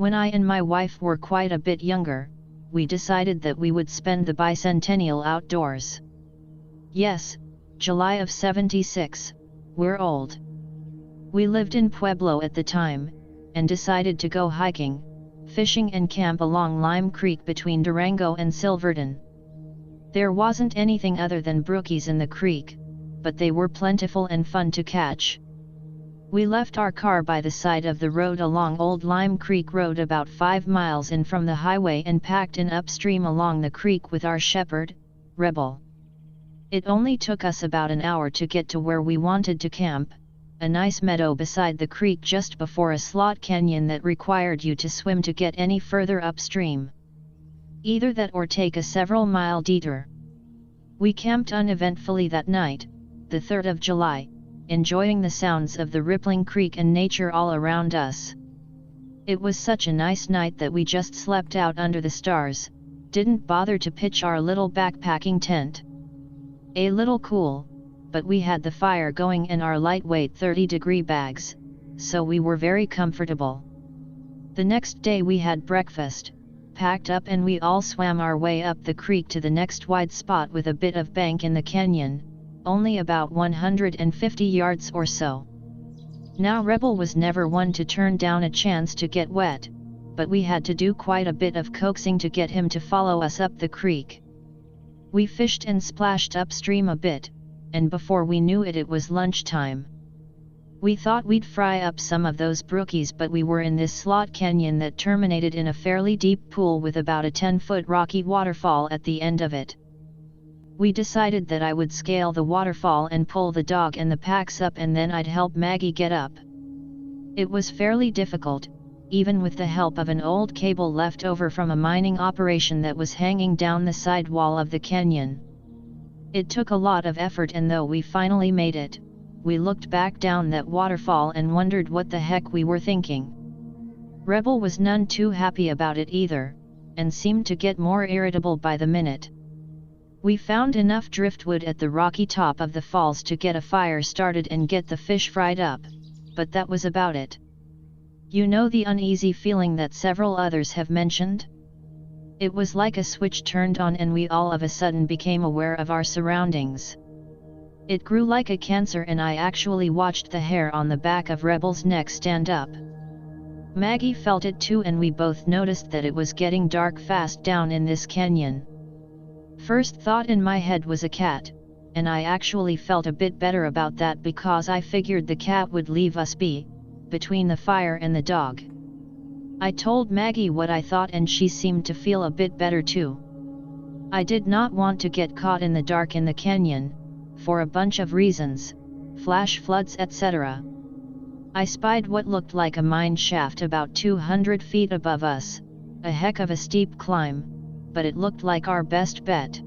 When I and my wife were quite a bit younger, we decided that we would spend the bicentennial outdoors. Yes, July of '76, we're old. We lived in Pueblo at the time, and decided to go hiking, fishing and camp along Lime Creek between Durango and Silverton. There wasn't anything other than brookies in the creek, but they were plentiful and fun to catch. We left our car by the side of the road along Old Lime Creek Road about 5 miles in from the highway and packed in upstream along the creek with our shepherd, Rebel. It only took us about an hour to get to where we wanted to camp, a nice meadow beside the creek just before a slot canyon that required you to swim to get any further upstream. Either that or take a several-mile detour. We camped uneventfully that night, the 3rd of July, enjoying the sounds of the rippling creek and nature all around us. It was such a nice night that we just slept out under the stars, didn't bother to pitch our little backpacking tent. A little cool, but we had the fire going and our lightweight 30-degree bags, so we were very comfortable. The next day we had breakfast, packed up and we all swam our way up the creek to the next wide spot with a bit of bank in the canyon, only about 150 yards or so. Now Rebel was never one to turn down a chance to get wet, but we had to do quite a bit of coaxing to get him to follow us up the creek. We fished and splashed upstream a bit, and before we knew it, it was lunchtime. We thought we'd fry up some of those brookies, but we were in this slot canyon that terminated in a fairly deep pool with about a 10-foot rocky waterfall at the end of it. We decided that I would scale the waterfall and pull the dog and the packs up, and then I'd help Maggie get up. It was fairly difficult, even with the help of an old cable left over from a mining operation that was hanging down the side wall of the canyon. It took a lot of effort, and though we finally made it, we looked back down that waterfall and wondered what the heck we were thinking. Rebel was none too happy about it either, and seemed to get more irritable by the minute. We found enough driftwood at the rocky top of the falls to get a fire started and get the fish fried up, but that was about it. You know the uneasy feeling that several others have mentioned? It was like a switch turned on and we all of a sudden became aware of our surroundings. It grew like a cancer and I actually watched the hair on the back of Rebel's neck stand up. Maggie felt it too, and we both noticed that it was getting dark fast down in this canyon. First thought in my head was a cat, and I actually felt a bit better about that because I figured the cat would leave us be, between the fire and the dog. I told Maggie what I thought and she seemed to feel a bit better too. I did not want to get caught in the dark in the canyon, for a bunch of reasons, flash floods etc. I spied what looked like a mine shaft about 200 feet above us, a heck of a steep climb, but it looked like our best bet.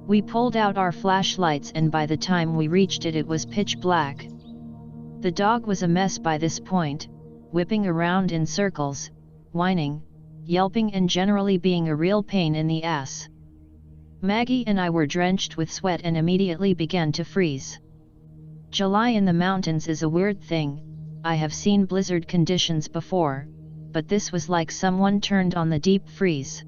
We pulled out our flashlights and by the time we reached it, it was pitch black. The dog was a mess by this point, whipping around in circles, whining, yelping and generally being a real pain in the ass. Maggie and I were drenched with sweat and immediately began to freeze. July in the mountains is a weird thing. I have seen blizzard conditions before, but this was like someone turned on the deep freeze.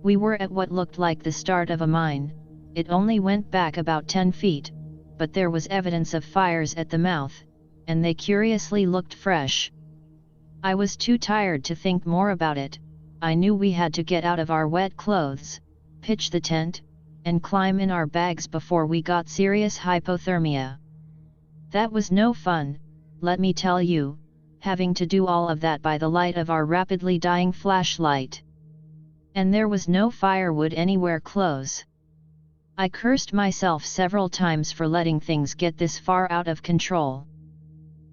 We were at what looked like the start of a mine. It only went back about 10 feet, but there was evidence of fires at the mouth, and they curiously looked fresh. I was too tired to think more about it. I knew we had to get out of our wet clothes, pitch the tent, and climb in our bags before we got serious hypothermia. That was no fun, let me tell you, having to do all of that by the light of our rapidly dying flashlight. And there was no firewood anywhere close. I cursed myself several times for letting things get this far out of control.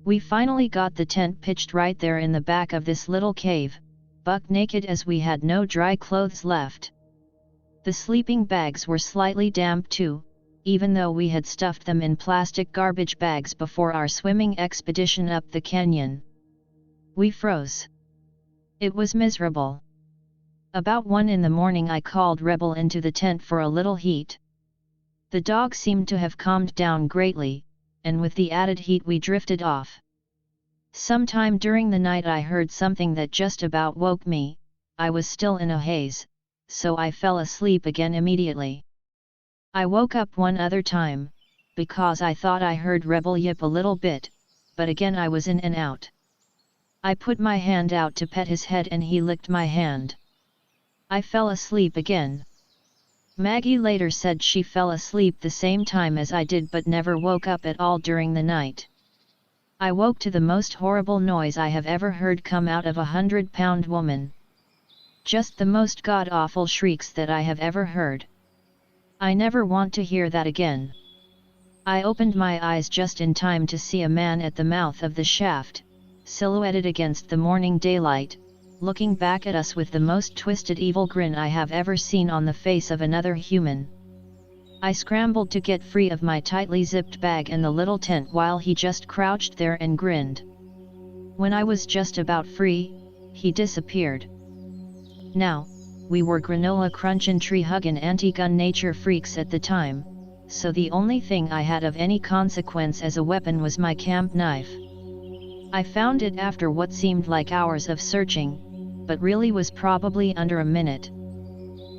We finally got the tent pitched right there in the back of this little cave, buck naked as we had no dry clothes left. The sleeping bags were slightly damp too, even though we had stuffed them in plastic garbage bags before our swimming expedition up the canyon. We froze. It was miserable. About 1 in the morning I called Rebel into the tent for a little heat. The dog seemed to have calmed down greatly, and with the added heat we drifted off. Sometime during the night I heard something that just about woke me. I was still in a haze, so I fell asleep again immediately. I woke up one other time, because I thought I heard Rebel yip a little bit, but again I was in and out. I put my hand out to pet his head and he licked my hand. I fell asleep again. Maggie later said she fell asleep the same time as I did but never woke up at all during the night. I woke to the most horrible noise I have ever heard come out of a 100-pound woman. Just the most god-awful shrieks that I have ever heard. I never want to hear that again. I opened my eyes just in time to see a man at the mouth of the shaft, silhouetted against the morning daylight, looking back at us with the most twisted evil grin I have ever seen on the face of another human. I scrambled to get free of my tightly zipped bag and the little tent while he just crouched there and grinned. When I was just about free, he disappeared. Now, we were granola crunchin' tree huggin' anti-gun nature freaks at the time, so the only thing I had of any consequence as a weapon was my camp knife. I found it after what seemed like hours of searching, but really was probably under a minute.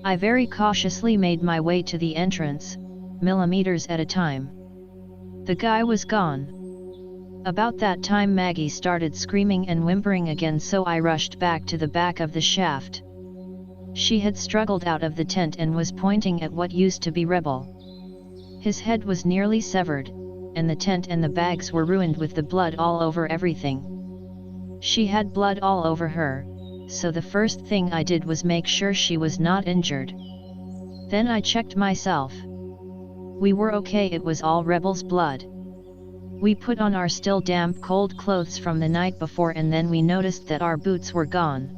I very cautiously made my way to the entrance, millimeters at a time. The guy was gone. About that time Maggie started screaming and whimpering again, so I rushed back to the back of the shaft. She had struggled out of the tent and was pointing at what used to be Rebel. His head was nearly severed, and the tent and the bags were ruined with the blood all over everything. She had blood all over her, so the first thing I did was make sure she was not injured. Then I checked myself. We were okay, it was all Rebel's blood. We put on our still damp cold clothes from the night before and then we noticed that our boots were gone.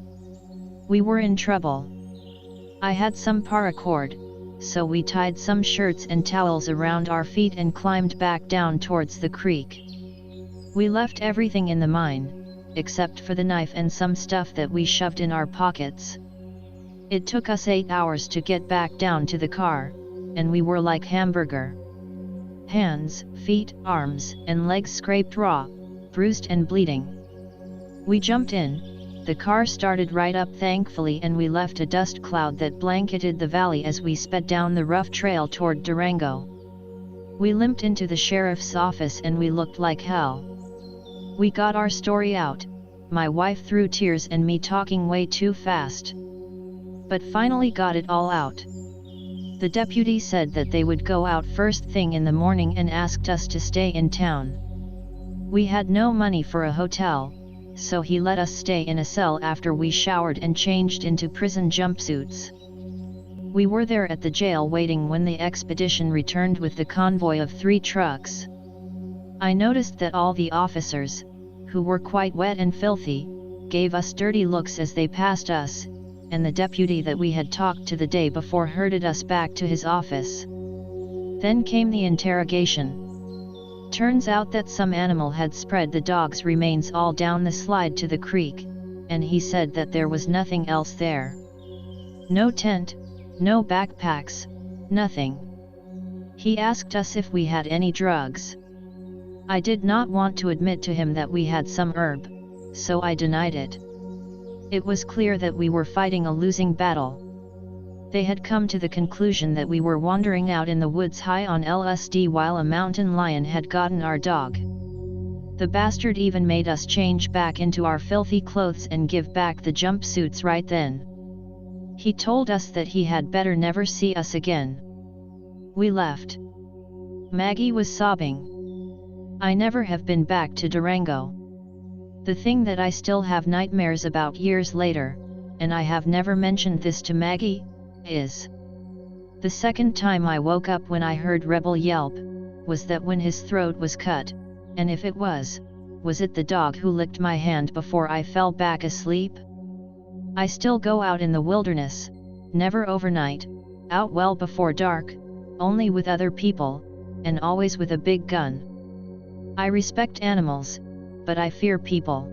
We were in trouble. I had some paracord, so we tied some shirts and towels around our feet and climbed back down towards the creek. We left everything in the mine, except for the knife and some stuff that we shoved in our pockets. It took us 8 hours to get back down to the car, and we were like hamburger. Hands, feet, arms, and legs scraped raw, bruised and bleeding. We jumped in, the car started right up thankfully, and we left a dust cloud that blanketed the valley as we sped down the rough trail toward Durango. We limped into the sheriff's office and we looked like hell. We got our story out, my wife through tears and me talking way too fast. But finally got it all out. The deputy said that they would go out first thing in the morning and asked us to stay in town. We had no money for a hotel, so he let us stay in a cell after we showered and changed into prison jumpsuits. We were there at the jail waiting when the expedition returned with the convoy of 3 trucks. I noticed that all the officers, who were quite wet and filthy, gave us dirty looks as they passed us, and the deputy that we had talked to the day before herded us back to his office. Then came the interrogation. Turns out that some animal had spread the dog's remains all down the slide to the creek, and he said that there was nothing else there. No tent, no backpacks, nothing. He asked us if we had any drugs. I did not want to admit to him that we had some herb, so I denied it. It was clear that we were fighting a losing battle. They had come to the conclusion that we were wandering out in the woods high on LSD while a mountain lion had gotten our dog. The bastard even made us change back into our filthy clothes and give back the jumpsuits right then. He told us that he had better never see us again. We left. Maggie was sobbing. I never have been back to Durango. The thing that I still have nightmares about years later, and I have never mentioned this to Maggie, is the second time I woke up when I heard Rebel yelp, was that when his throat was cut, and if it was it the dog who licked my hand before I fell back asleep? I still go out in the wilderness, never overnight, out well before dark, only with other people, and always with a big gun. I respect animals, but I fear people.